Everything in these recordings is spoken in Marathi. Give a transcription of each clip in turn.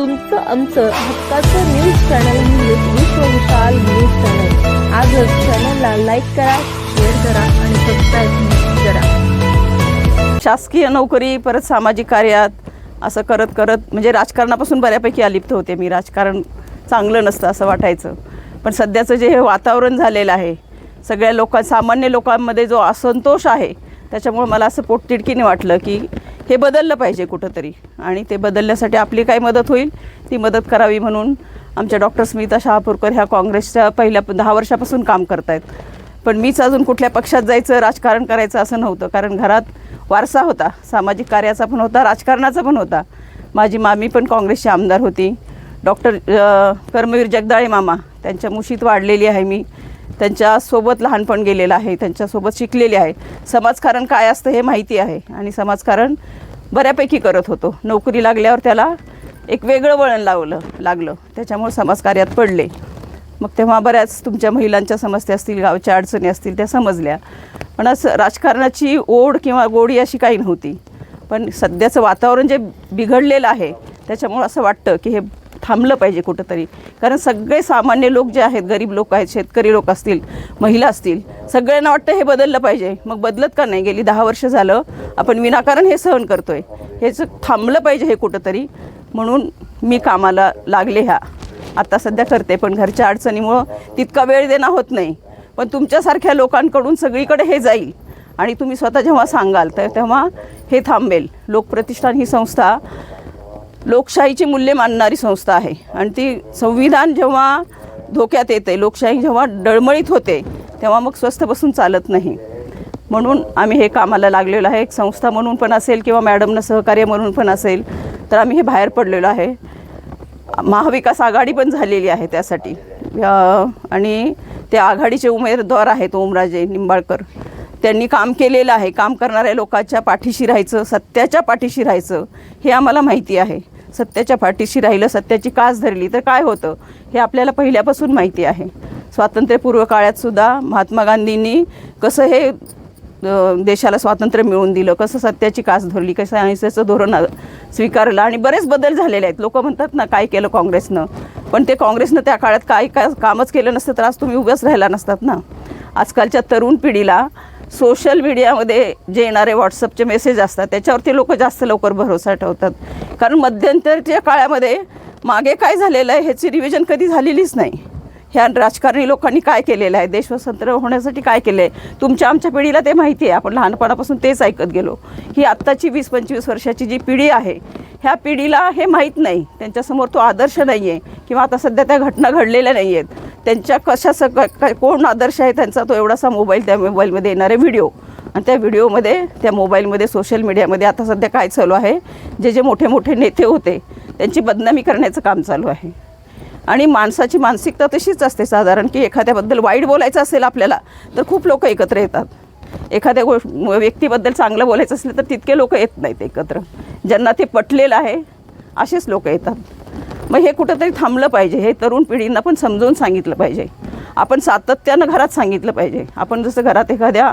तुमचं आमचं हक्काचं न्यूज चॅनल म्हणजे विश्व विशाल न्यूज चॅनल। आजच चॅनलला लाईक करा, शेअर करा आणि सबस्क्राईब करा। शासकीय नोकरी परत सामाजिक कार्यात असं करत करत म्हणजे राजकारणापासून बऱ्यापैकी अलिप्त होते मी। राजकारण चांगलं नसतं असं वाटायचं, पण सध्याचं जे हे वातावरण झालेलं आहे, सगळ्या सामान्य लोकांमध्ये जो असंतोष आहे, त्याच्यामुळे मला असं पोटतिडकीने वाटलं की हे बदललं पाहिजे कुठंतरी, आणि ते बदलण्यासाठी आपली काय मदत होईल ती मदत करावी म्हणून आमच्या डॉक्टर स्मिता शहापूरकर ह्या काँग्रेसच्या पहिल्या 10 वर्षापासून काम करत आहेत। पण मीच अजून कुठल्या पक्षात जायचं, राजकारण करायचं असं नव्हतं, कारण घरात वारसा होता, सामाजिक कार्याचा पण होता, राजकारणाचा पण होता। माझी मामी पण काँग्रेसची आमदार होती, डॉक्टर कर्मवीर जगदाळे मामा त्यांच्या मुशीत वाढलेली आहे मी, त्यांच्यासोबत लहानपण गेलेलं आहे, त्यांच्यासोबत शिकलेली आहे। समाजकारण काय असतं हे माहिती आहे आणि समाजकारण बऱ्यापैकी करत होतो। नोकरी लागल्यावर त्याला एक वेगळं वळण लागलं, त्याच्यामुळे समाजकार्यात पडले। मग तेव्हा बऱ्याच तुमच्या महिलांच्या समस्या असतील, गावच्या अडचणी असतील, त्या समजल्या। पण असं राजकारणाची ओढ किंवा गोडी अशी काही नव्हती, पण सध्याचं वातावरण जे बिघडलेलं आहे त्याच्यामुळे असं वाटतं की हे थांबलं पाहिजे कुठंतरी, कारण सगळे सामान्य लोक जे आहेत, गरीब लोक आहेत, शेतकरी लोक असतील, महिला असतील, सगळ्यांना वाटतं हे बदललं पाहिजे। मग बदलत का नाही? गेली 10 वर्ष झालं आपण विनाकारण हे सहन करतोय, हेच थांबलं पाहिजे हे कुठंतरी, म्हणून मी कामाला लागले। आता सध्या करते, पण घरच्या अडचणीमुळं तितका वेळ देणं होत नाही। पण तुमच्यासारख्या लोकांकडून सगळीकडे हे जाईल आणि तुम्ही स्वतः जेव्हा सांगाल तर तेव्हा हे थांबेल। लोकप्रतिष्ठान ही संस्था लोकशाहीची मूल्य मानणारी संस्था आहे, आणि ती संविधान जेव्हा धोक्यात येते, लोकशाही जेव्हा डळमळीत होते, तेव्हा मग स्वस्थ बसून चालत नाही। म्हणून आम्ही हे कामाला लागलेलो आहे, एक संस्था म्हणून पण असेल किंवा मॅडमनं सहकार्य म्हणून पण असेल, तर आम्ही हे बाहेर पडलेलो आहे। महाविकास आघाडी पण झालेली आहे त्यासाठी, आणि ते आघाडीचे उमेदवार आहेत ओमराजे निंबाळकर, त्यांनी काम केलेलं आहे। काम करणाऱ्या लोकांच्या पाठीशी राहायचं, सत्याच्या पाठीशी राहायचं हे आम्हाला माहिती आहे। सत्याच्या पाठीशी राहिलं, सत्याची कास धरली तर काय होतं हे आपल्याला पहिल्यापासून माहिती आहे। स्वातंत्र्यपूर्व काळातसुद्धा महात्मा गांधींनी कसं हे देशाला स्वातंत्र्य मिळवून दिलं, कसं सत्याची कास धरली, कसं अहिंसेचं धोरण स्वीकारलं, आणि बरेच बदल झालेले आहेत। लोक म्हणतात ना काय केलं काँग्रेसनं, पण ते काँग्रेसनं त्या काळात काय कामच केलं नसतं तर आज तुम्ही उभ्याच राहिला नसतात ना। आजकालच्या तरुण पिढीला सोशल मीडियामध्ये जे येणारे व्हॉट्सअपचे मेसेज असतात त्याच्यावरती लोक जास्त लवकर भरोसा ठेवतात, कारण मध्यंतरच्या काळामध्ये मागे काय झालेलं आहे ह्याची रिव्हिजन कधी झालेलीच नाही। ह्या राजकारणी लोकांनी काय केलेलं आहे, देश स्वतंत्र होण्यासाठी काय केलं आहे, तुमच्या आमच्या पिढीला ते माहिती आहे। आपण लहानपणापासून तेच ऐकत गेलो। ही आत्ताची 20-25 वर्षाची जी पिढी आहे, ह्या पिढीला हे माहीत नाही, त्यांच्यासमोर तो आदर्श नाही आहे, किंवा आता सध्या त्या घटना घडलेल्या नाही आहेत, त्यांच्या कोण आदर्श आहे त्यांचा, तो एवढासा मोबाईल, त्या मोबाईलमध्ये येणारे व्हिडिओ, आणि त्या व्हिडिओमध्ये, त्या मोबाईलमध्ये, सोशल मीडियामध्ये आता सध्या काय चालू आहे, जे मोठे मोठे नेते होते त्यांची बदनामी करण्याचं काम चालू आहे। आणि माणसाची मानसिकता तशीच असते साधारण, की एखाद्याबद्दल वाईट बोलायचं असेल आपल्याला तर खूप लोक एकत्र येतात, एखाद्या व्यक्तीबद्दल चांगलं बोलायचं असलं तर तितके लोक येत नाहीत एकत्र, ज्यांना ते पटलेलं आहे असेच लोक येतात। मग हे कुठंतरी थांबलं पाहिजे, हे तरुण पिढींना पण समजावून सांगितलं पाहिजे। आपण सातत्यानं घरात सांगितलं पाहिजे। आपण जसं घरात एखाद्या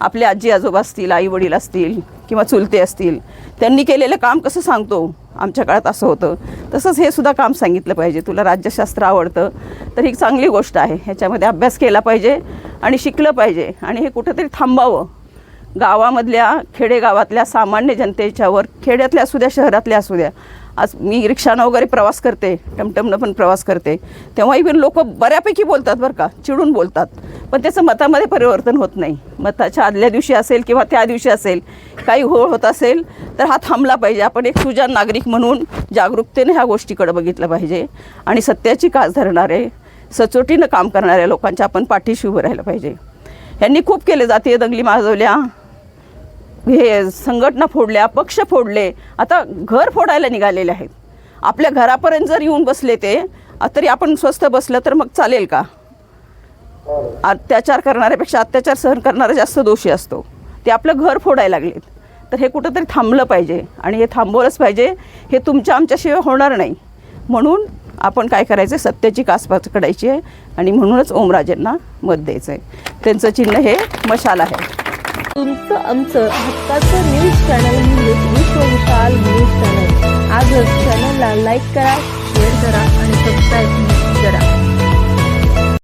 आपले आजी आजोबा असतील, आई वडील असतील किंवा चुलते असतील, त्यांनी केलेलं काम कसं सांगतो, आमच्या काळात असं होतं, तसंच हे सुद्धा काम सांगितलं पाहिजे। तुला राज्यशास्त्र आवडतं तर ही चांगली गोष्ट आहे, ह्याच्यामध्ये अभ्यास केला पाहिजे आणि शिकलं पाहिजे, आणि हे कुठंतरी थांबावं। गावामधल्या, खेडेगावातल्या सामान्य जनतेच्यावर, खेड्यातल्या असू द्या, शहरातल्या असू द्या, आज मी रिक्षानं वगैरे प्रवास करते, टमटमनं पण प्रवास करते, तेव्हाही पण लोक बऱ्यापैकी बोलतात बरं का, चिडून बोलतात, पण त्याचं मतामध्ये परिवर्तन होत नाही। मताच्या आदल्या दिवशी असेल किंवा त्या दिवशी असेल, काही होत असेल तर हा थांबला पाहिजे। आपण एक सुजाण नागरिक म्हणून जागरूकतेने ह्या गोष्टीकडे बघितलं पाहिजे, आणि सत्याची कास धरणारे, सचोटीनं काम करणाऱ्या लोकांच्या आपण पाठीशी उभं राहिलं पाहिजे। ह्यांनी खूप केले, जातीय दंगली माजवल्या, हे संघटना फोडल्या, पक्ष फोडले, आता घर फोडायला निघालेले आहेत। आपल्या घरापर्यंत जर येऊन बसले ते, तरी आपण स्वस्थ बसलं तर मग चालेल का? अत्याचार करणाऱ्यापेक्षा अत्याचार सहन करणारा जास्त दोषी असतो, ते आपलं घर फोडायला लागलेत। तर हे कुठंतरी थांबलं पाहिजे, आणि हे थांबवलंच पाहिजे, हे तुमच्या आमच्याशिवाय होणार नाही। म्हणून आपण काय करायचं, सत्याची कास पकडायची आहे, आणि म्हणूनच ओमराजेंना मत द्यायचं आहे। त्यांचं चिन्ह हे मशाल आहे। तुमचं आमचं हक्काचं न्यूज चॅनल म्हणजे विश्व विशाल न्यूज चॅनल। आजच चॅनलला लाईक करा, शेअर करा आणि सबस्क्राईब